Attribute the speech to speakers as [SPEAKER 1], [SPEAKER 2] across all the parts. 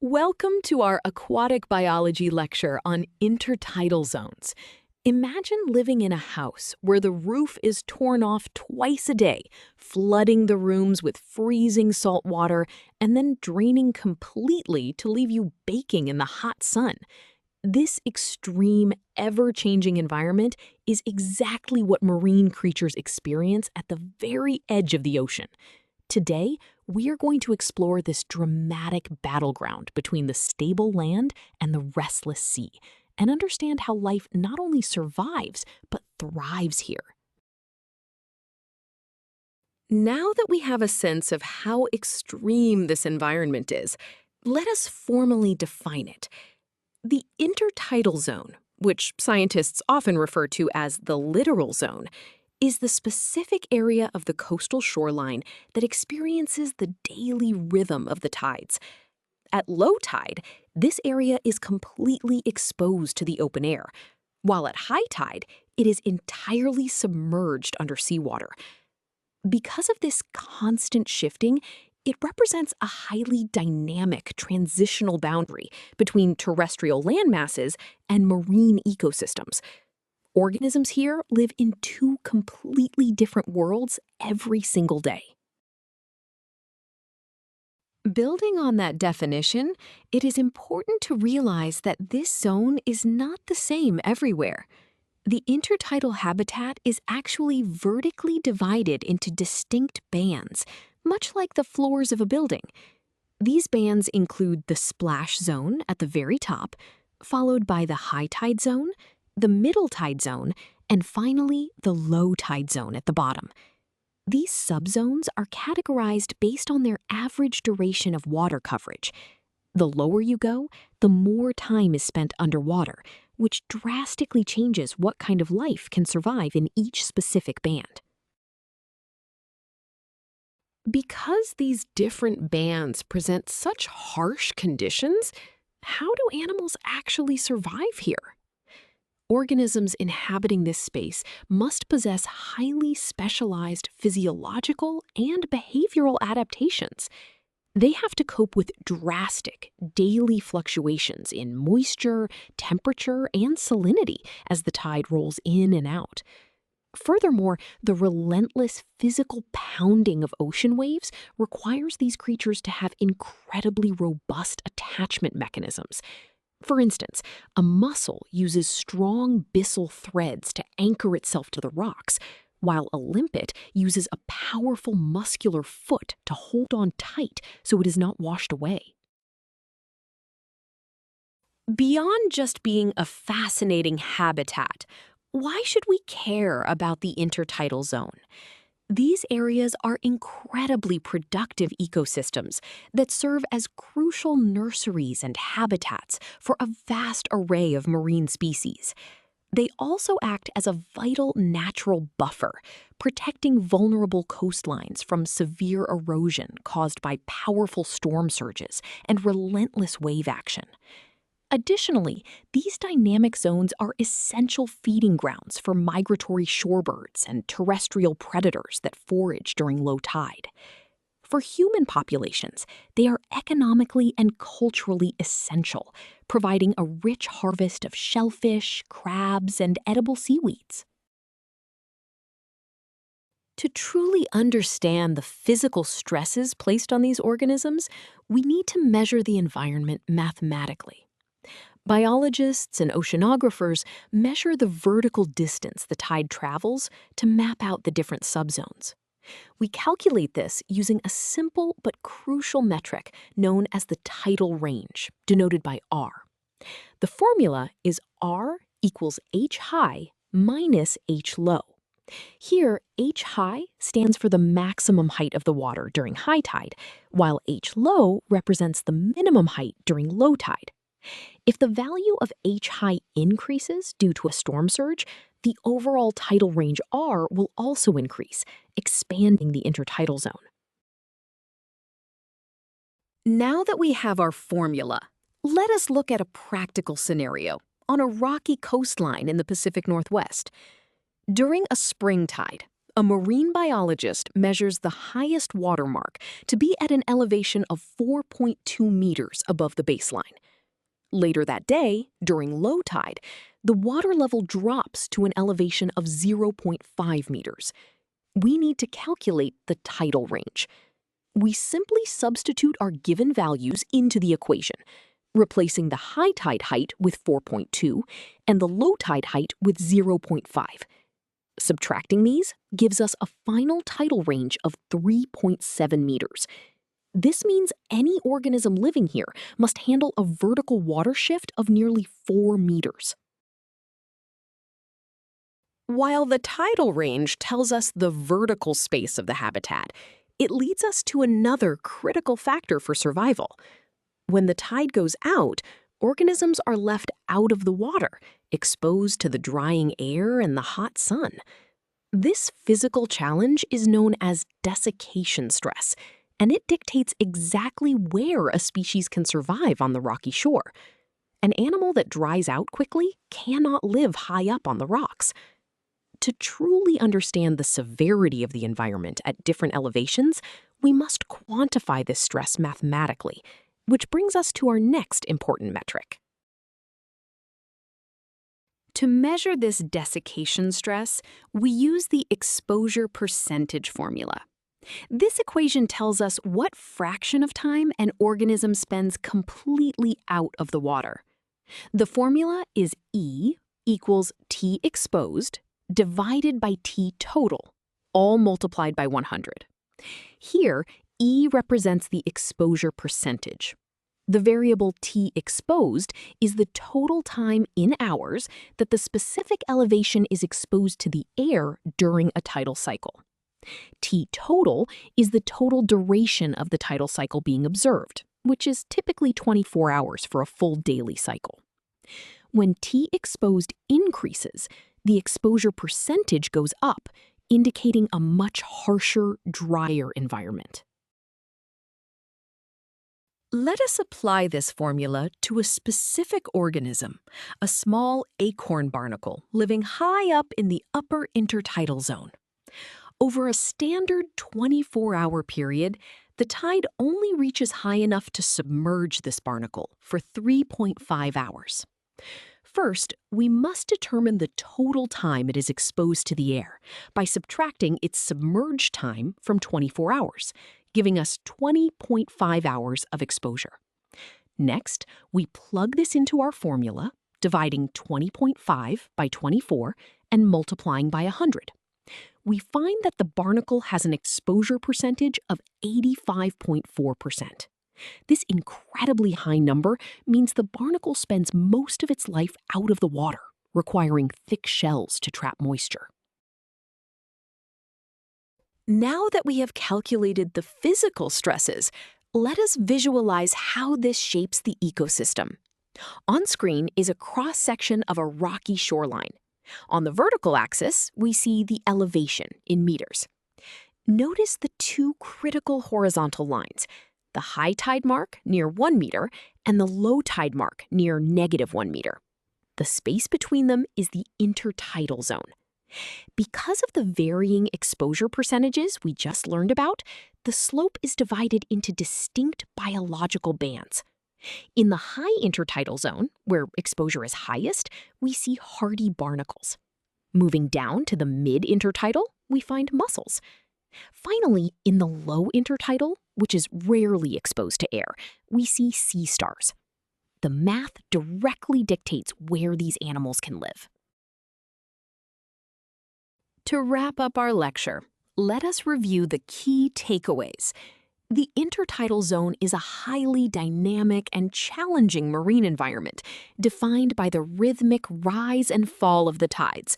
[SPEAKER 1] Welcome to our aquatic biology lecture on intertidal zones. Imagine living in a house where the roof is torn off twice a day, flooding the rooms with freezing salt water and then draining completely to leave you baking in the hot sun. This extreme, ever-changing environment is exactly what marine creatures experience at the very edge of the ocean. Today, we are going to explore this dramatic battleground between the stable land and the restless sea, and understand how life not only survives, but thrives here. Now that we have a sense of how extreme this environment is, let us formally define it. The intertidal zone, which scientists often refer to as the littoral zone, is the specific area of the coastal shoreline that experiences the daily rhythm of the tides. At low tide, this area is completely exposed to the open air, while at high tide, it is entirely submerged under seawater. Because of this constant shifting, it represents a highly dynamic transitional boundary between terrestrial landmasses and marine ecosystems. Organisms here live in two completely different worlds every single day. Building on that definition, it is important to realize that this zone is not the same everywhere. The intertidal habitat is actually vertically divided into distinct bands, much like the floors of a building. These bands include the splash zone at the very top, followed by the high tide zone, the middle tide zone, and finally the low tide zone at the bottom. These subzones are categorized based on their average duration of water coverage. The lower you go, the more time is spent underwater, which drastically changes what kind of life can survive in each specific band. Because these different bands present such harsh conditions, how do animals actually survive here? Organisms inhabiting this space must possess highly specialized physiological and behavioral adaptations. They have to cope with drastic, daily fluctuations in moisture, temperature, and salinity as the tide rolls in and out. Furthermore, the relentless physical pounding of ocean waves requires these creatures to have incredibly robust attachment mechanisms. For instance, a mussel uses strong byssal threads to anchor itself to the rocks, while a limpet uses a powerful muscular foot to hold on tight so it is not washed away. Beyond just being a fascinating habitat, why should we care about the intertidal zone? These areas are incredibly productive ecosystems that serve as crucial nurseries and habitats for a vast array of marine species. They also act as a vital natural buffer, protecting vulnerable coastlines from severe erosion caused by powerful storm surges and relentless wave action. Additionally, these dynamic zones are essential feeding grounds for migratory shorebirds and terrestrial predators that forage during low tide. For human populations, they are economically and culturally essential, providing a rich harvest of shellfish, crabs, and edible seaweeds. To truly understand the physical stresses placed on these organisms, we need to measure the environment mathematically. Biologists and oceanographers measure the vertical distance the tide travels to map out the different subzones. We calculate this using a simple but crucial metric known as the tidal range, denoted by R. The formula is R equals H high minus H low. Here, H high stands for the maximum height of the water during high tide, while H low represents the minimum height during low tide. If the value of H high increases due to a storm surge, the overall tidal range R will also increase, expanding the intertidal zone. Now that we have our formula, let us look at a practical scenario on a rocky coastline in the Pacific Northwest. During a spring tide, A marine biologist measures the highest water mark to be at an elevation of 4.2 meters above the baseline. Later that day, during low tide, the water level drops to an elevation of 0.5 meters. We need to calculate the tidal range. We simply substitute our given values into the equation, replacing the high tide height with 4.2 and the low tide height with 0.5. Subtracting these gives us a final tidal range of 3.7 meters. This means any organism living here must handle a vertical water shift of nearly 4 meters. While the tidal range tells us the vertical space of the habitat, it leads us to another critical factor for survival. When the tide goes out, organisms are left out of the water, exposed to the drying air and the hot sun. This physical challenge is known as desiccation stress, and it dictates exactly where a species can survive on the rocky shore. An animal that dries out quickly cannot live high up on the rocks. To truly understand the severity of the environment at different elevations, we must quantify this stress mathematically, which brings us to our next important metric. To measure this desiccation stress, we use the exposure percentage formula. This equation tells us what fraction of time an organism spends completely out of the water. The formula is E equals T exposed divided by T total, all multiplied by 100. Here, E represents the exposure percentage. The variable T exposed is the total time in hours that the specific elevation is exposed to the air during a tidal cycle. T total is the total duration of the tidal cycle being observed, which is typically 24 hours for a full daily cycle. When T exposed increases, the exposure percentage goes up, indicating a much harsher, drier environment. Let us apply this formula to a specific organism, a small acorn barnacle living high up in the upper intertidal zone. Over a standard 24-hour period, the tide only reaches high enough to submerge this barnacle for 3.5 hours. First, we must determine the total time it is exposed to the air by subtracting its submerged time from 24 hours, giving us 20.5 hours of exposure. Next, we plug this into our formula, dividing 20.5 by 24 and multiplying by 100. We find that the barnacle has an exposure percentage of 85.4%. This incredibly high number means the barnacle spends most of its life out of the water, requiring thick shells to trap moisture. Now that we have calculated the physical stresses, let us visualize how this shapes the ecosystem. On screen is a cross-section of a rocky shoreline. On the vertical axis, we see the elevation in meters. Notice the two critical horizontal lines, the high tide mark near 1 meter and the low tide mark near -1 meter. The space between them is the intertidal zone. Because of the varying exposure percentages we just learned about, the slope is divided into distinct biological bands. In the high intertidal zone, where exposure is highest, we see hardy barnacles. Moving down to the mid-intertidal, we find mussels. Finally, in the low intertidal, which is rarely exposed to air, we see sea stars. The math directly dictates where these animals can live. To wrap up our lecture, let us review the key takeaways. The intertidal zone is a highly dynamic and challenging marine environment, defined by the rhythmic rise and fall of the tides.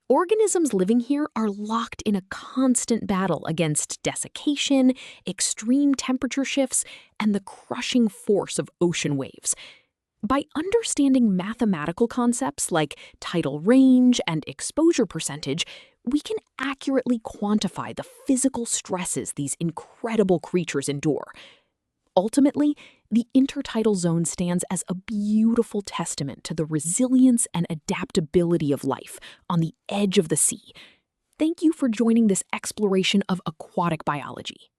[SPEAKER 1] Organisms living here are locked in a constant battle against desiccation, extreme temperature shifts, and the crushing force of ocean waves. By understanding mathematical concepts like tidal range and exposure percentage, we can accurately quantify the physical stresses these incredible creatures endure. Ultimately, the intertidal zone stands as a beautiful testament to the resilience and adaptability of life on the edge of the sea. Thank you for joining this exploration of aquatic biology.